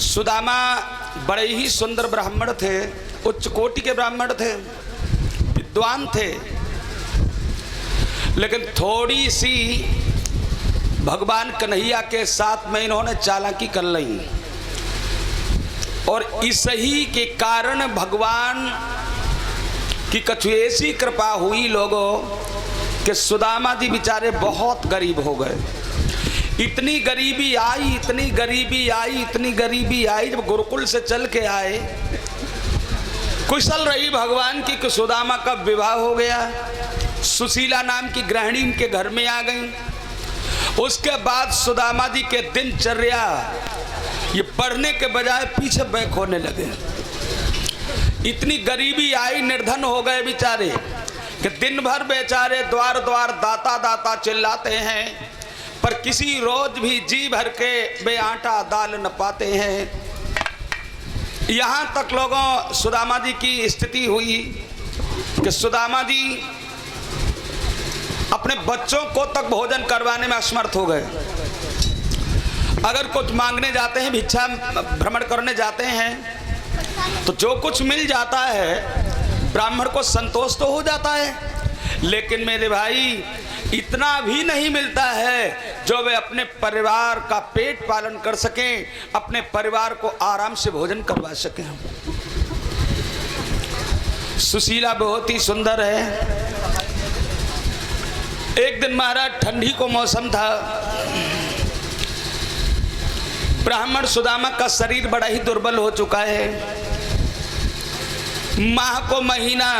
सुदामा बड़े ही सुंदर ब्राह्मण थे, उच्च कोटि के ब्राह्मण थे, विद्वान थे, लेकिन थोड़ी सी भगवान कन्हैया के साथ में इन्होंने चालाकी कर ली और इस ही के कारण भगवान की कछु ऐसी कृपा हुई लोगों कि सुदामा जी बेचारे बहुत गरीब हो गए। इतनी गरीबी आई, इतनी गरीबी आई, इतनी गरीबी आई, जब गुरुकुल से चल के आए, कुशल रही भगवान की कि सुदामा का विवाह हो गया, सुशीला नाम की गृहिणी उनके घर में आ गई। उसके बाद सुदामा जी के दिनचर्या ये बढ़ने के बजाय पीछे बैक होने लगे। इतनी गरीबी आई, निर्धन हो गए बेचारे कि दिन भर बेचारे द्वार द्वार दाता दाता चिल्लाते हैं, पर किसी रोज भी जी भर के वे आटा दाल न पाते हैं। यहाँ तक लोगों सुदामा जी की स्थिति हुई कि सुदामा जी अपने बच्चों को तक भोजन करवाने में असमर्थ हो गए। अगर कुछ मांगने जाते हैं, भिक्षा भ्रमण करने जाते हैं, तो जो कुछ मिल जाता है ब्राह्मण को संतोष तो हो जाता है, लेकिन मेरे भाई इतना भी नहीं मिलता है जो वे अपने परिवार का पेट पालन कर सकें, अपने परिवार को आराम से भोजन करवा सकें। सुशीला बहुत ही सुंदर है। एक दिन महाराज ठंडी को मौसम था, ब्राह्मण सुदामा का शरीर बड़ा ही दुर्बल हो चुका है। माह को महीना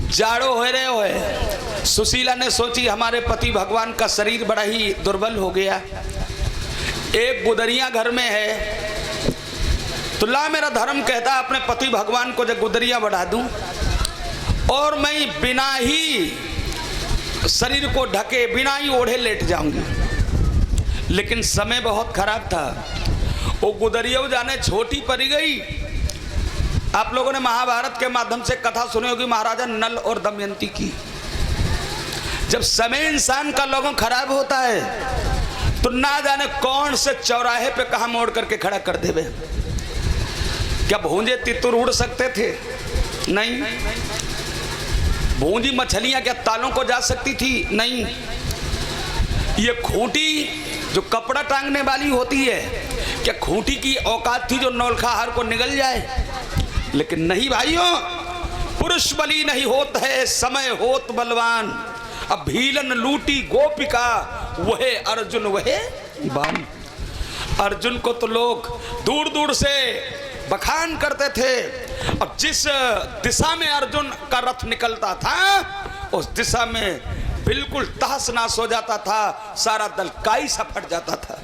जाड़ो हो रहे हो। सुशीला ने सोची हमारे पति भगवान का शरीर बड़ा ही दुर्बल हो गया, एक गुदरिया घर में है, तो ला मेरा धर्म कहता अपने पति भगवान को जब गुदरिया बढ़ा दूं और मैं बिना ही शरीर को ढके, बिना ही ओढ़े लेट जाऊंगी। लेकिन समय बहुत खराब था, वो गुदरिया जाने छोटी पड़ी गई। आप लोगों ने महाभारत के माध्यम से कथा सुनी होगी महाराजा नल और दमयंती की। जब समय इंसान का लोगों खराब होता है तो ना जाने कौन से चौराहे पे कहां मोड़ करके खड़ा कर देवे। क्या भूंजे तितुर उड़ सकते थे? नहीं। भूंजी मछलियां क्या तालों को जा सकती थी? नहीं। ये खूंटी जो कपड़ा टांगने वाली होती है, क्या खूंटी की औकात थी जो नौलखा हार को निगल जाए? लेकिन नहीं भाइयों, पुरुष बली नहीं होता है, समय होत बलवान। अब भीलन लूटी गोपिका, वहे अर्जुन वहे बान। अर्जुन को तो लोग दूर दूर से बखान करते थे, अब जिस दिशा में अर्जुन का रथ निकलता था उस दिशा में बिल्कुल तहस नहस हो जाता था, सारा दल काई सा फट जाता था।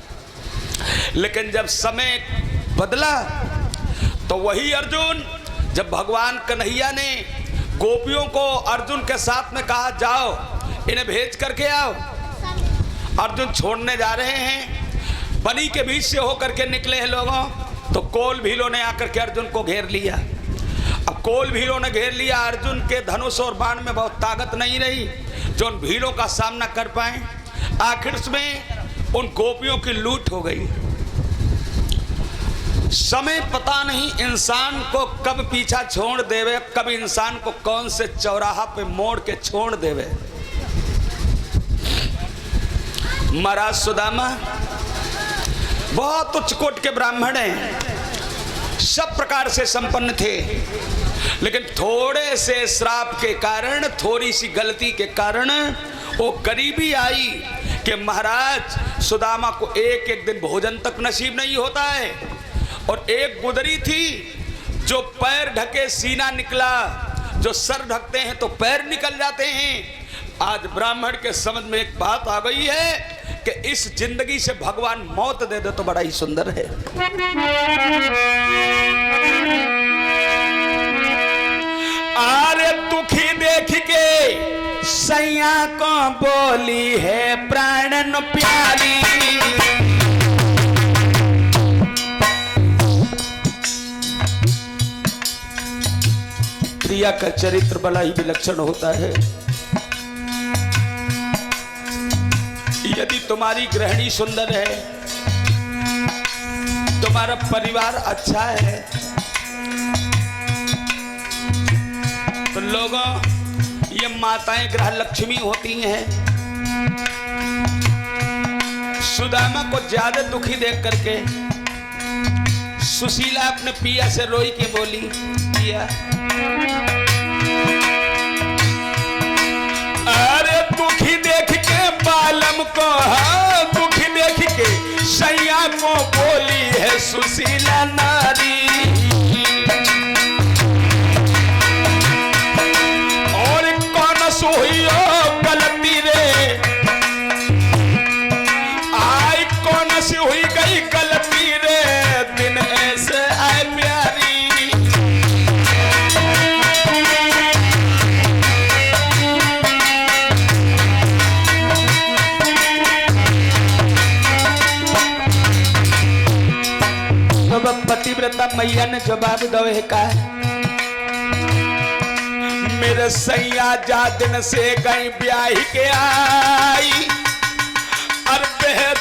लेकिन जब समय बदला तो वही अर्जुन, जब भगवान कन्हैया ने गोपियों को अर्जुन के साथ में कहा जाओ इन्हें भेज करके आओ, अर्जुन छोड़ने जा रहे हैं, बनी के बीच से होकर के निकले हैं लोगों, तो कोल भीलों ने आकर के अर्जुन को घेर लिया। अब कोल भीलों ने घेर लिया, अर्जुन के धनुष और बाण में बहुत ताकत नहीं रही जो उन भीलों का सामना कर पाए। आखिर में उन गोपियों की लूट हो गई। समय पता नहीं इंसान को कब पीछा छोड़ देवे, कब इंसान को कौन से चौराहा पे मोड़ के छोड़ देवे। महाराज सुदामा बहुत उच्च कोटि के ब्राह्मण हैं, सब प्रकार से संपन्न थे, लेकिन थोड़े से श्राप के कारण, थोड़ी सी गलती के कारण वो गरीबी आई कि महाराज सुदामा को एक एक दिन भोजन तक नसीब नहीं होता है। और एक गुदरी थी जो पैर ढके सीना निकला, जो सर ढकते हैं तो पैर निकल जाते हैं। आज ब्राह्मण के समझ में एक बात आ गई है कि इस जिंदगी से भगवान मौत दे दे तो बड़ा ही सुंदर है। आरे दुखी देख के सैया को बोली है प्राणन प्यारी, प्रिया का चरित्र बड़ा ही विलक्षण होता है। यदि तुम्हारी गृहिणी सुंदर है तुम्हारा परिवार अच्छा है। तो लोगों, ये माताएं ग्रह लक्ष्मी होती हैं। सुदामा को ज्यादा दुखी देख करके सुशीला अपने पिया से रोई के बोली, पिया अरे दुखी देख के बालम को, हाँ दुखी देख के सैया को बोली है सुशीला नारी। और कौन सोई गलती रे, आई कौन सी हुई गई गलती रे, दिन ऐसे आए प्यारी। पतिव्रता मैया ने जवाब दो है का, मेरे सैया जा दिन से गई ब्याह के आई, और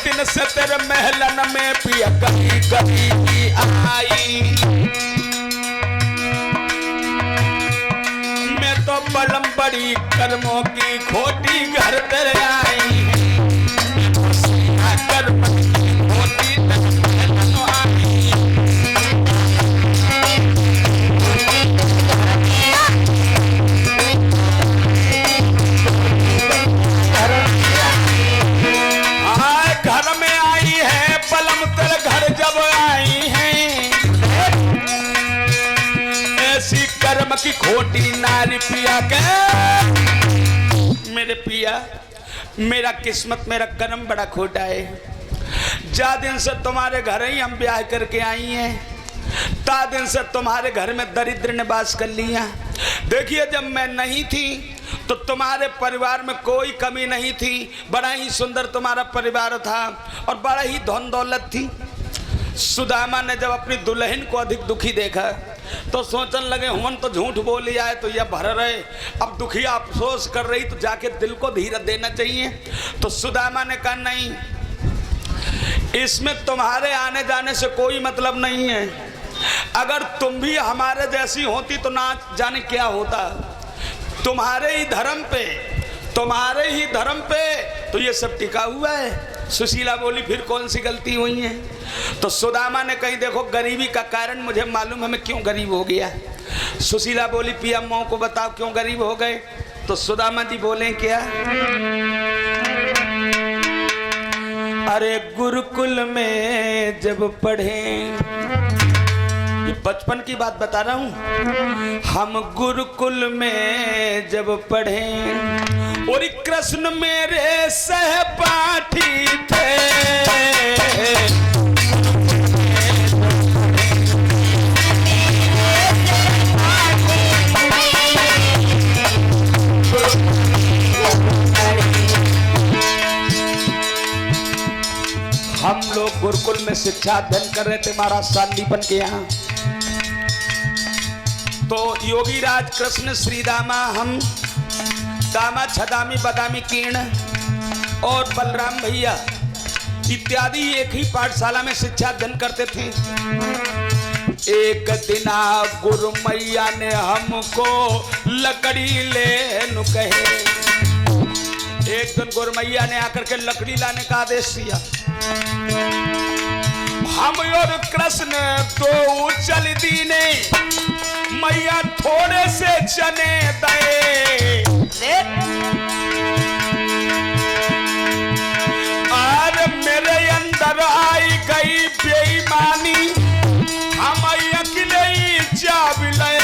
दिन से तेरे महलन में पिया कहीं कहीं आई। मैं तो बलम बड़ी कर्मों की खोटी घर तेरे आई, कर्म की खोटी महलन आई। घर में आई है बलम तेरे घर जब आई है, ऐसी कर्म की खोटी नारी पिया के। मेरे पिया, मेरा किस्मत मेरा कर्म बड़ा खोटा है। जा दिन से तुम्हारे घर ही हम ब्याह करके आई हैं, ता दिन से तुम्हारे घर में दरिद्र ने वास कर लिया। देखिए जब मैं नहीं थी तो तुम्हारे परिवार में कोई कमी नहीं थी, बड़ा ही सुंदर तुम्हारा परिवार था और बड़ा ही धन दौलत थी। सुदामा ने जब अपनी दुल्हन को अधिक दुखी देखा तो सोचने लगे हुन तो झूठ बोली आए तो यह भर रहे, अब दुखिया अफसोस कर रही तो जाके दिल को धीरज देना चाहिए। तो सुदामा ने कहा नहीं, इसमें तुम्हारे आने जाने से कोई मतलब नहीं है, अगर तुम भी हमारे जैसी होती तो ना जाने क्या होता। तुम्हारे ही धर्म पे तो ये सब टिका हुआ है। सुशीला बोली फिर कौन सी गलती हुई है। तो सुदामा ने कही देखो गरीबी का कारण मुझे मालूम है, मैं क्यों गरीब हो गया। सुशीला बोली पिया मौ को बताओ क्यों गरीब हो गए। तो सुदामा जी बोले क्या, अरे गुरुकुल में जब पढ़े, बचपन की बात बता रहा हूं, हम गुरुकुल में जब पढ़े और कृष्ण मेरे सहपाठी थे, हम लोग गुरुकुल में शिक्षा अध्ययन कर रहे थे महाराज सांदीपन के यहाँ। तो योगी राज कृष्ण श्री दामा, हम दामा छदामी बदामी कीर्ण और बलराम भैया इत्यादि एक ही पाठशाला में शिक्षा अध्ययन करते थे। एक दिन गुरु मैया ने हमको लकड़ी ले कहे, एक दिन गुरु मैया ने आकर के लकड़ी लाने का आदेश दिया। हम और कृष्ण तो चल दीने, मैया थोड़े से चने दे, और मेरे अंदर आई गई बेईमानी, हम अकेले ही चाब ले।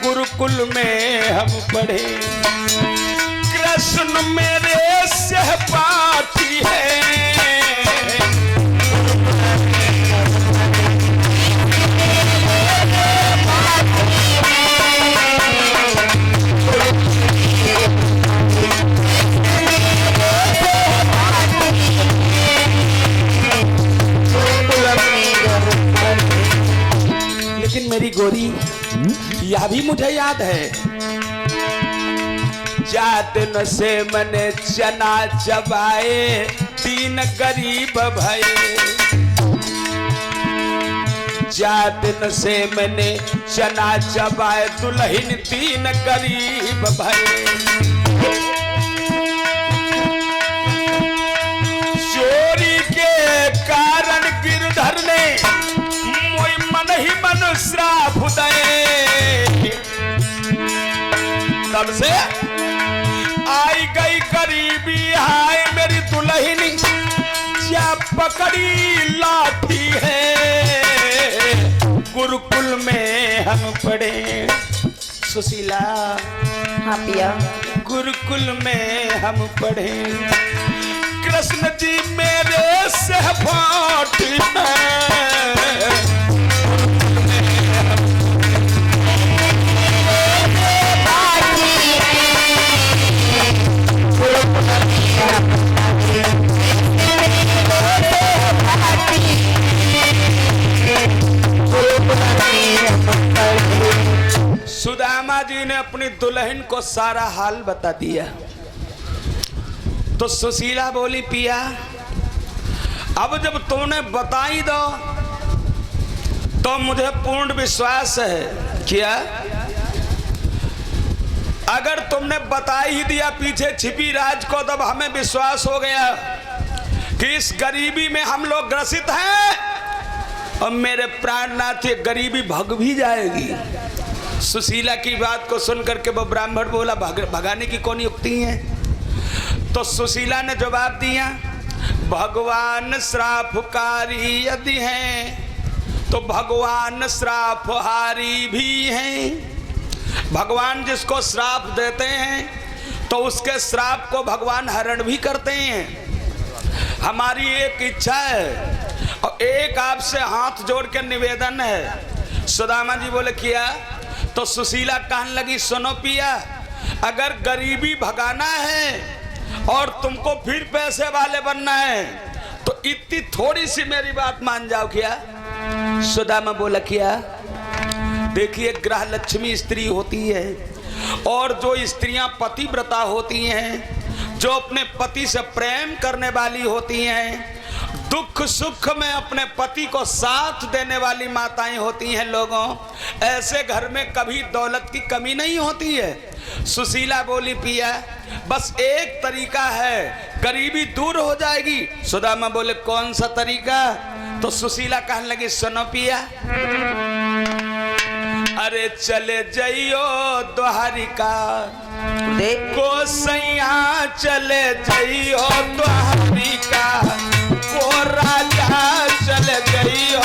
गुरुकुल में हम पढ़े, कृष्ण मेरे सहपाठी है, लेकिन मेरी गोरी यह भी मुझे याद है, जातन से मैंने चना चबाए, तीन गरीब भये, जा दिन से मैंने चना चबाए दुल्हन तीन गरीब भरे। चोरी के कारण गिरधर ने मोई मन ही मन श्राप दे। तब से आई गई गरीबी हाय मेरी दुल्हन क्या पकड़ी लाठी है। गुरुकुल में हम पढ़े सुशीला। हाँ पिया। गुरुकुल में हम पढ़े कृष्ण जी मेरे सहपाठी हैं। सुदामा जी ने अपनी दुल्हन को सारा हाल बता दिया तो सुशीला बोली पिया अब जब तुमने बता ही दो तो मुझे पूर्ण विश्वास है। क्या अगर तुमने बता ही दिया पीछे छिपी राज को तब हमें विश्वास हो गया कि इस गरीबी में हम लोग ग्रसित हैं और मेरे प्राणनाथ ये गरीबी भग भी जाएगी। सुशीला की बात को सुनकर के वो ब्राह्मण बोला भगाने की कौन युक्ति है। तो सुशीला ने जवाब दिया भगवान श्रापकारी यदि हैं तो भगवान श्रापहारी भी हैं। भगवान जिसको श्राप देते हैं तो उसके श्राप को भगवान हरण भी करते हैं। हमारी एक इच्छा है और एक आपसे हाथ जोड़ के निवेदन है। सुदामा जी बोले किया तो सुशीला कहने लगी सुनो पिया अगर गरीबी भगाना है और तुमको फिर पैसे वाले बनना है तो इतनी थोड़ी सी मेरी बात मान जाओ। क्या सुदामा बोला किया देखिए ग्रह लक्ष्मी स्त्री होती है और जो स्त्रियां पतिव्रता होती हैं जो अपने पति से प्रेम करने वाली होती हैं दुख सुख में अपने पति को साथ देने वाली माताएं होती हैं। लोगों ऐसे घर में कभी दौलत की कमी नहीं होती है। सुशीला बोली पिया बस एक तरीका है गरीबी दूर हो जाएगी। सुदामा बोले कौन सा तरीका। तो सुशीला कहने लगी सुनो पिया अरे चले जाइयो द्वारिका देखो सैया चले जाइयो द्वारिका को राजा चले जाइयो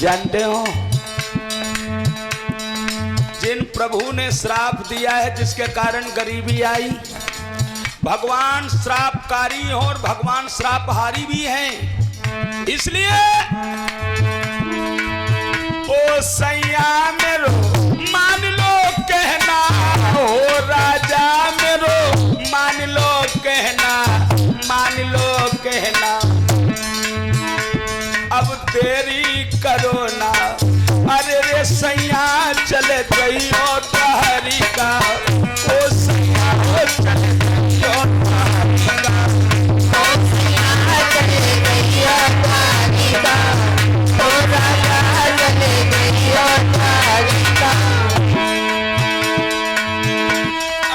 जानते हो जिन प्रभु ने श्राप दिया है जिसके कारण गरीबी आई भगवान श्रापकारी और भगवान श्रापहारी भी हैं। इसलिए ओ सैया मेरो मान लो कहना हो राजा मेरो मान लो कहना मान लो कहना अब देरी करो ना। अरे रे सैया चले गइयो द्वारिका ओ सैया हो चले गइयो द्वारिका ओ सैया चले गइयो द्वारिका ओ राजा चले गइयो द्वारिका।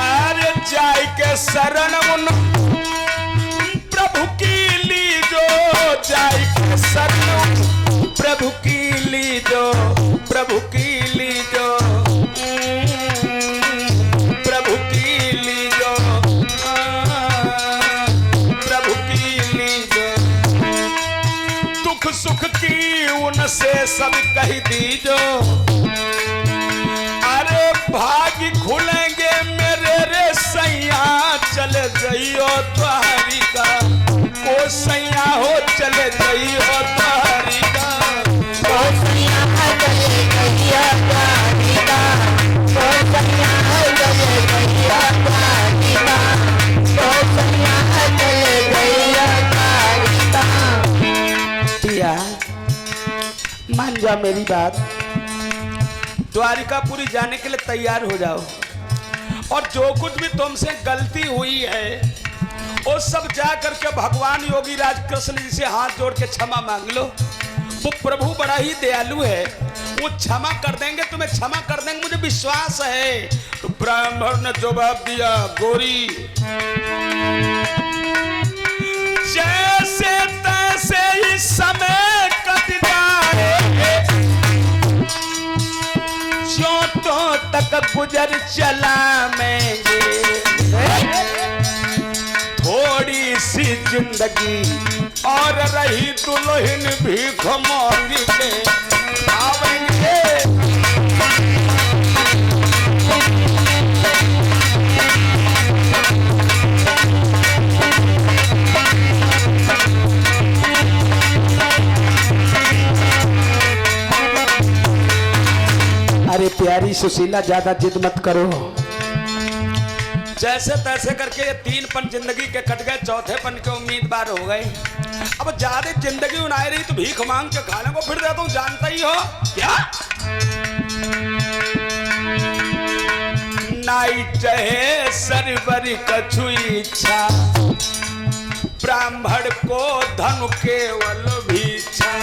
अरे जाय के शरण उन प्रभु की लीजो जाय के शरण प्रभु की लीजो प्रभु की लीजो प्रभु की लीजो प्रभु की लीजो दुख सुख की उनसे सब कह दीजो। अरे भाग्य खुलेंगे मेरे रे सैया चले जाइयो द्वारिका ओ सैया हो चले जाइयो द्वारिका ओ सैया चले गइयो द्वारिका ओ सैया चले गइयो द्वारिका ओ सैया चले गइयो द्वारिका। पिया मान जा मेरी बात द्वारिकापुरी जाने के लिए तैयार हो जाओ और जो कुछ भी तुमसे गलती हुई है वो सब जा करके भगवान योगी राज कृष्ण जी से हाथ जोड़ के क्षमा मांग लो। वो प्रभु बड़ा ही दयालु है, वो क्षमा कर देंगे, तुम्हें क्षमा कर देंगे, मुझे विश्वास है। तो ब्राह्मण ने जवाब दिया, गोरी जैसे तैसे इस समय कट जाए, ज्यों तक गुजर चलाएंगे, थोड़ी सी जिंदगी और रही दुल्हन भीख मांगी के आवेंगे। अरे प्यारी सुशीला, ज्यादा जिद मत करो। जैसे तैसे करके ये 3 पन जिंदगी के कट गए, चौथे पन के उम्मीदवार हो गए। अब ज्यादा जिंदगी उनाई रही तो भीख मांग के खाने को फिर देता हूं, जानता ही हो क्या। नाई चाहे सरवर कछु इच्छा, ब्राह्मण को धन केवल भिक्षा।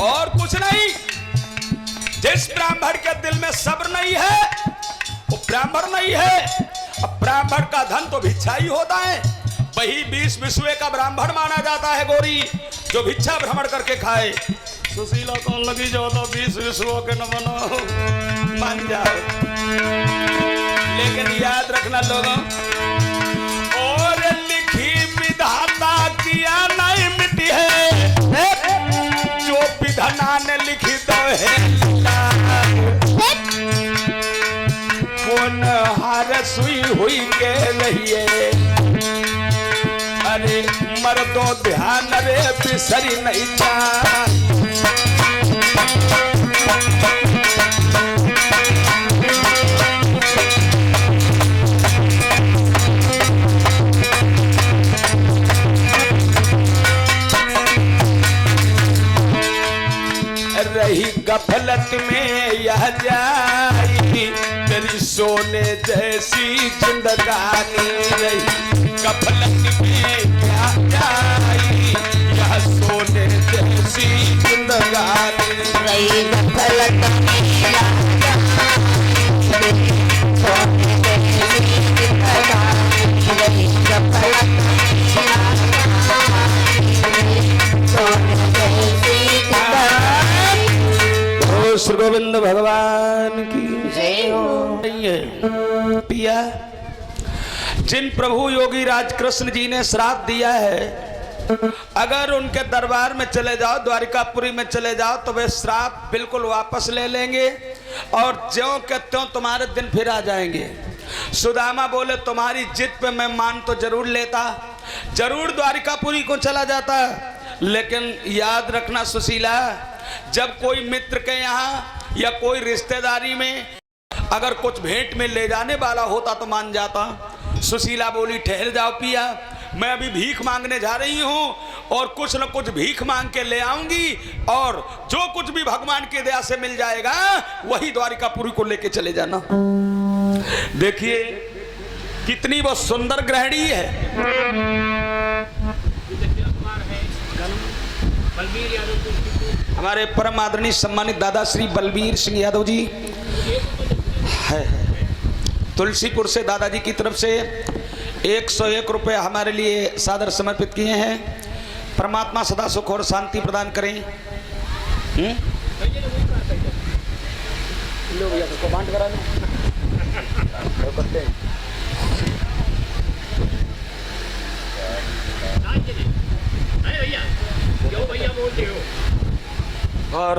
और कुछ नहीं, जिस ब्राह्मण के दिल में सब्र नहीं है वो ब्राह्मण नहीं है। अब ब्राह्मण का धन तो भिक्षा ही होता है, वही 20 विश्वे का ब्राह्मण माना जाता है गोरी, जो भिक्षा भ्रमण करके खाए। सुशीला कौन लगी जाओ तो 20 विश्वों के न बनो, मान जाओ। लेकिन याद रखना लोगों, और लिखी विधाता किया नहीं मिटी है, जो विधाना ने लिखी तो है कौन हार सुई हुई के रहिए। अरे मर्दों ध्यान रे बिसरी नहीं जा। रही गफलत में यह जाई, तेरी सोने जैसी जिंदगानी रही। गफलत में क्या जाई, यह सोने जैसी जिंदगानी रही। गफलत में यह जाई, सोने जैसी जिंदगानी रही। गफलत में सोने जैसी जिंदगानी। श्री गोविंद भगवान की जय हो। पिया, जिन प्रभु योगी राज कृष्ण जी ने श्राप दिया है, अगर उनके दरबार में चले जाओ, द्वारिकापुरी में चले जाओ, तो वे श्राप बिल्कुल वापस ले लेंगे और ज्यों के त्यों तुम्हारे दिन फिर आ जाएंगे। सुदामा बोले, तुम्हारी जिद पे मैं मान तो जरूर लेता, जरूर द्वारिकापुरी को चला जाता, लेकिन याद रखना सुशीला, जब कोई मित्र के यहाँ या कोई रिश्तेदारी में अगर कुछ भेंट में ले जाने वाला होता तो मान जाता। सुशीला बोली, ठहर जाओ पिया, मैं अभी भीख मांगने जा रही हूँ और कुछ न कुछ भीख मांग के ले आऊंगी, और जो कुछ भी भगवान की दया से मिल जाएगा वही द्वारिकापुरी को लेके चले जाना। देखिए कितनी वो सुंदर गृहिणी है। हमारे परम आदरणीय सम्मानित दादा श्री बलबीर सिंह यादव जी है, तुलसीपुर से दादाजी की तरफ से 101 रुपये हमारे लिए सादर समर्पित किए हैं। परमात्मा सदा सुख और शांति प्रदान करें। और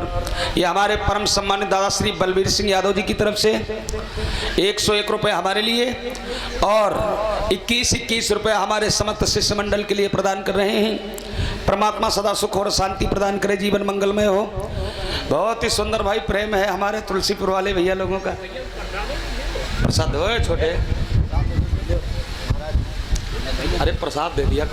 ये हमारे परम सम्मानित दादा श्री बलबीर सिंह यादव जी की तरफ से 101 रुपये हमारे लिए और 21 रुपये हमारे समस्त शिष्य मंडल के लिए प्रदान कर रहे हैं। परमात्मा सदा सुख और शांति प्रदान करे, जीवन मंगलमय हो। बहुत ही सुंदर भाई प्रेम है हमारे तुलसीपुर वाले भैया लोगों का। प्रसाद हो छोटे, अरे प्रसाद दे दिया।